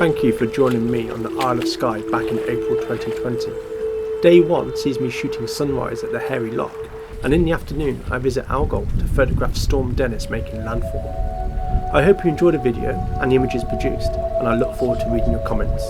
thank you for joining me on the Isle of Skye back in April 2020. Day 1 sees me shooting sunrise at the Hairy Loch, and in the afternoon I visit Elgol to photograph Storm Dennis making landfall. I hope you enjoyed the video and the images produced, and I look forward to reading your comments.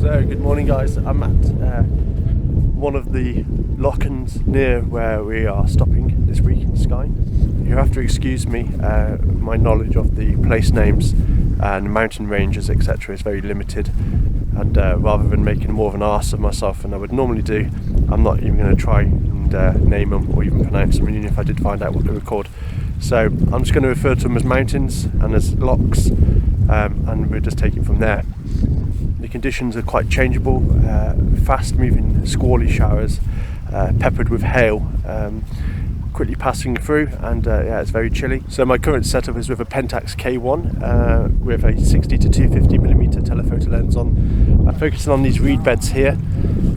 So good morning guys, I'm at one of the lochans near where we are stopping this week in Skye. You have to excuse me, my knowledge of the place names and mountain ranges etc. is very limited, and rather than making more of an arse of myself than I would normally do, I'm not even going to try and name them or even pronounce them, even if I did find out what they were called. So I'm just going to refer to them as mountains and as lochs, and we'll just take it from there. The conditions are quite changeable, fast moving squally showers peppered with hail quickly passing through, and yeah, it's very chilly. So my current setup is with a Pentax K1 with a 60 to 250mm telephoto lens on. I'm focusing on these reed beds here,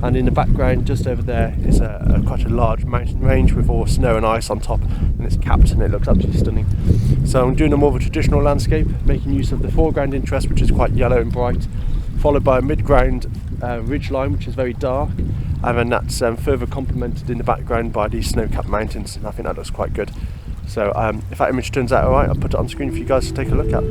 and in the background just over there is quite a large mountain range with all snow and ice on top, and it's capped and it looks absolutely stunning. So I'm doing a more of a traditional landscape, making use of the foreground interest, which is quite yellow and bright, followed by a mid-ground ridgeline which is very dark, and then that's further complemented in the background by these snow-capped mountains, and I think that looks quite good. So if that image turns out alright, I'll put it on screen for you guys to take a look at.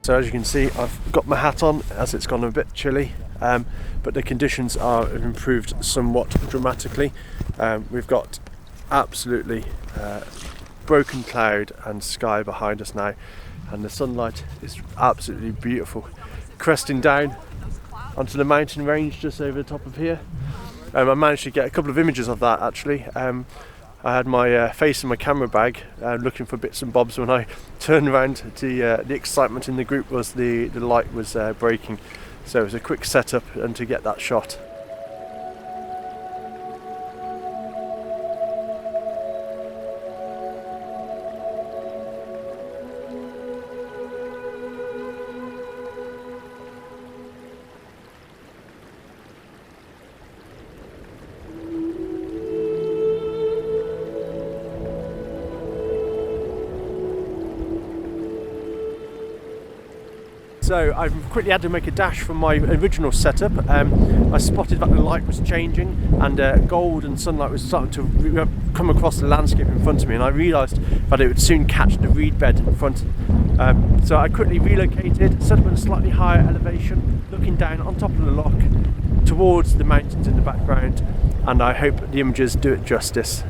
So as you can see, I've got my hat on as it's gone a bit chilly, but the conditions have improved somewhat dramatically. We've got absolutely broken cloud and sky behind us now, and the sunlight is absolutely beautiful, cresting down onto the mountain range just over the top of here. I managed to get a couple of images of that actually. I had my face in my camera bag looking for bits and bobs. When I turned around, the excitement in the group was the light was breaking, so it was a quick setup and to get that shot. So I quickly had to make a dash from my original setup. I spotted that the light was changing, and gold and sunlight was starting to come across the landscape in front of me, and I realised that it would soon catch the reed bed in front. So I quickly relocated, set up at a slightly higher elevation, looking down on top of the loch towards the mountains in the background, and I hope the images do it justice.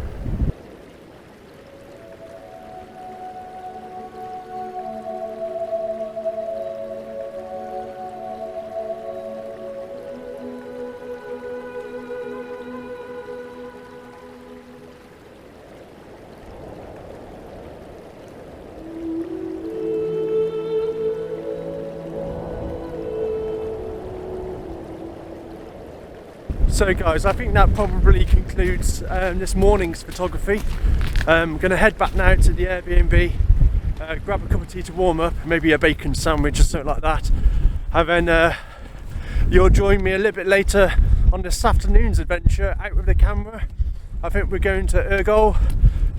So guys, I think that probably concludes this morning's photography. I'm going to head back now to the Airbnb, grab a cup of tea to warm up, maybe a bacon sandwich or something like that, and then you'll join me a little bit later on this afternoon's adventure out with the camera. I think we're going to Elgol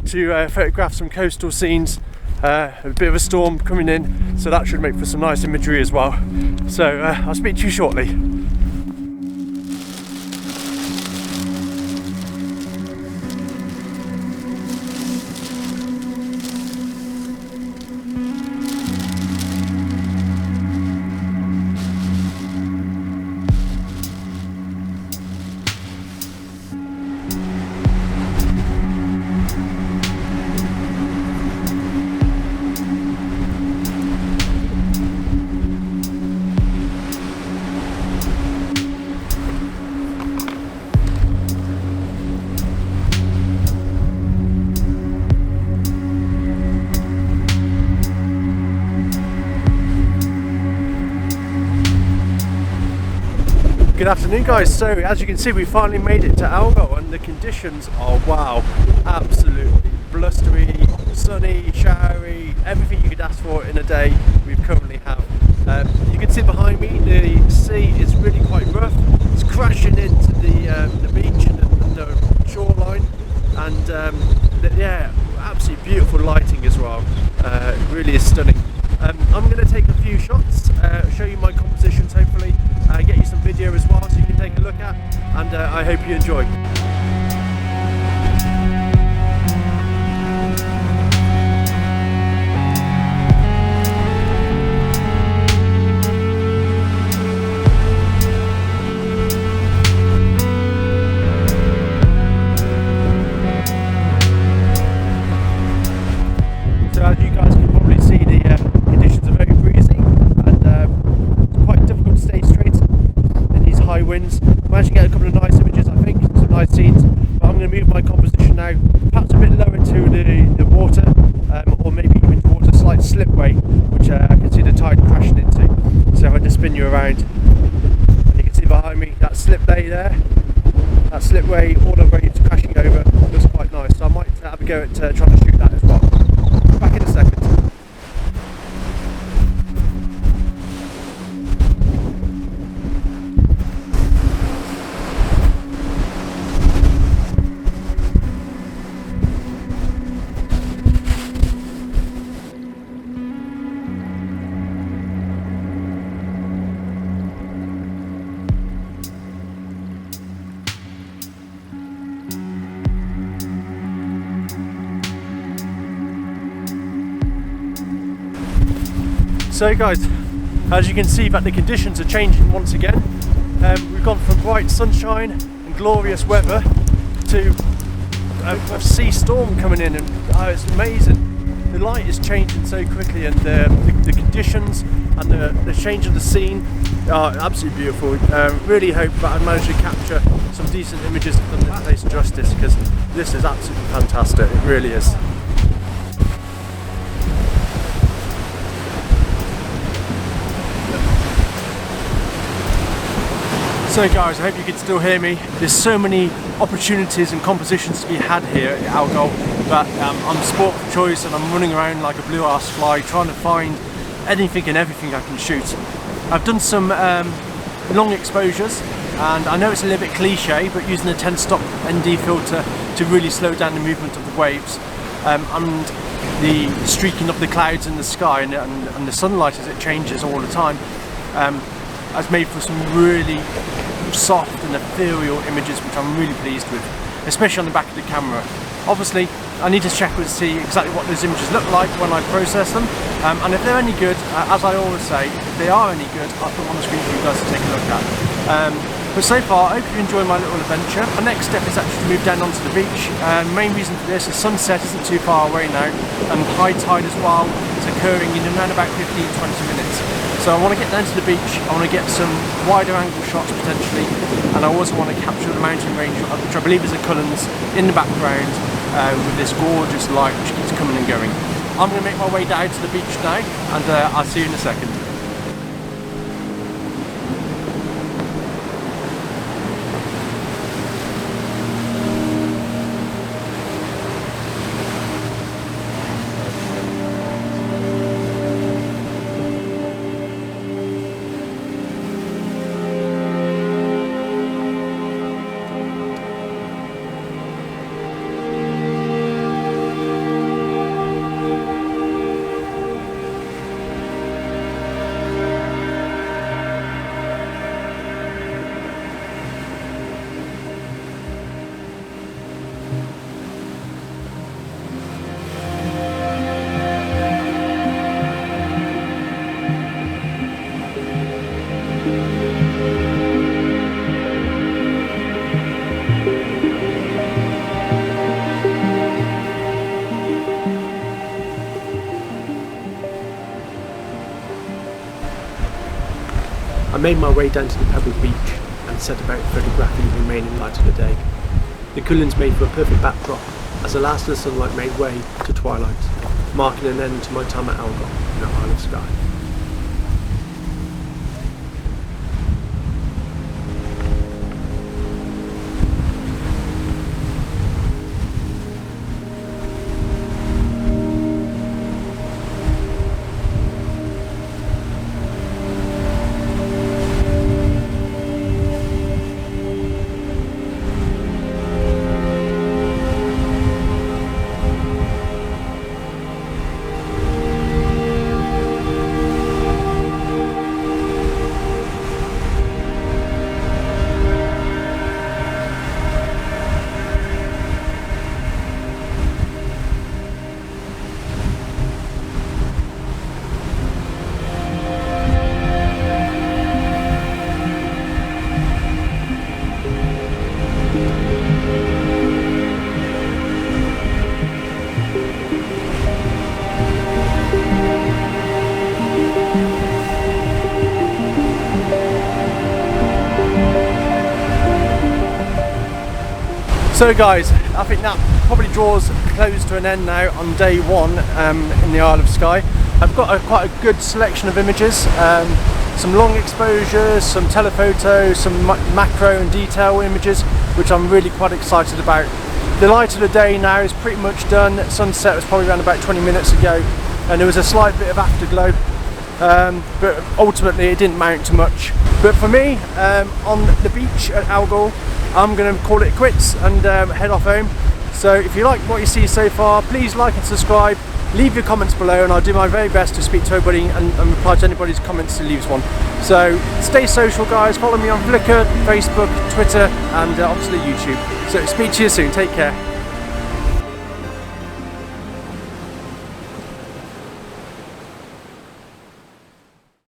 to photograph some coastal scenes. A bit of a storm coming in, so that should make for some nice imagery as well. So I'll speak to you shortly. Good afternoon guys, so as you can see we finally made it to Elgol and the conditions are wow, absolutely blustery, sunny, showery, everything you could ask for in a day we currently have. You can see behind me the sea is really quite rough, it's crashing into the beach and the shoreline, and yeah, absolutely beautiful lighting as well, it really is stunning. I'm going to take a few shots, show you my compositions hopefully, get you some video as well so you can take a look at, and I hope you enjoy. So as you guys can probably see, the conditions are very breezy and it's quite difficult to stay straight in these high winds. Managed to get a couple of nice images, I think, some nice scenes, but I'm going to move my composition now perhaps a bit lower to the water, or maybe even towards a slight slipway, which I can see the tide crashing into. So if I just spin you around, and you can see behind me that slipway there, that slipway, all the waves crashing over, looks quite nice. So I might have a go at trying to shoot that as well. Back in a second. So guys, as you can see that the conditions are changing once again. We've gone from bright sunshine and glorious weather to a sea storm coming in, and it's amazing. The light is changing so quickly, and the conditions and the change of the scene are absolutely beautiful. Really hope that I manage to capture some decent images of this place justice, because this is absolutely fantastic, it really is. So guys, I hope you can still hear me. There's so many opportunities and compositions to be had here at Elgol that I'm sport for choice, and I'm running around like a blue-ass fly trying to find anything and everything I can shoot. I've done some long exposures, and I know it's a little bit cliche, but using a 10-stop ND filter to really slow down the movement of the waves, and the streaking of the clouds in the sky and the sunlight as it changes all the time, has made for some really soft and ethereal images, which I'm really pleased with, especially on the back of the camera. Obviously I need to check and see exactly what those images look like when I process them, and if they're any good, as I always say, if they are any good, I'll put them on the screen for you guys to take a look at. But so far, I hope you enjoy my little adventure. My next step is actually to move down onto the beach. Main reason for this is sunset isn't too far away now, and high tide as well is occurring in around about 15-20 minutes. So I want to get down to the beach, I want to get some wider angle shots potentially, and I also want to capture the mountain range, which I believe is the Cullens, in the background, with this gorgeous light which keeps coming and going. I'm going to make my way down to the beach now, and I'll see you in a second. I made my way down to the pebbled beach and set about photographing the remaining light of the day. The Cullens made for a perfect backdrop as the last of the sunlight made way to twilight, marking an end to my time at Elgol in the Isle of Skye. So guys, I think that probably draws close to an end now on day one in the Isle of Skye. I've got quite a good selection of images, some long exposures, some telephoto, some macro and detail images, which I'm really quite excited about. The light of the day now is pretty much done. Sunset was probably around about 20 minutes ago, and there was a slight bit of afterglow, but ultimately it didn't mount to much. But for me, on the beach at Elgol, I'm going to call it quits and head off home. So if you like what you see so far, please like and subscribe, leave your comments below, and I'll do my very best to speak to everybody and reply to anybody's comments who leaves one. So stay social guys, follow me on Flickr, Facebook, Twitter, and obviously YouTube. So speak to you soon, take care.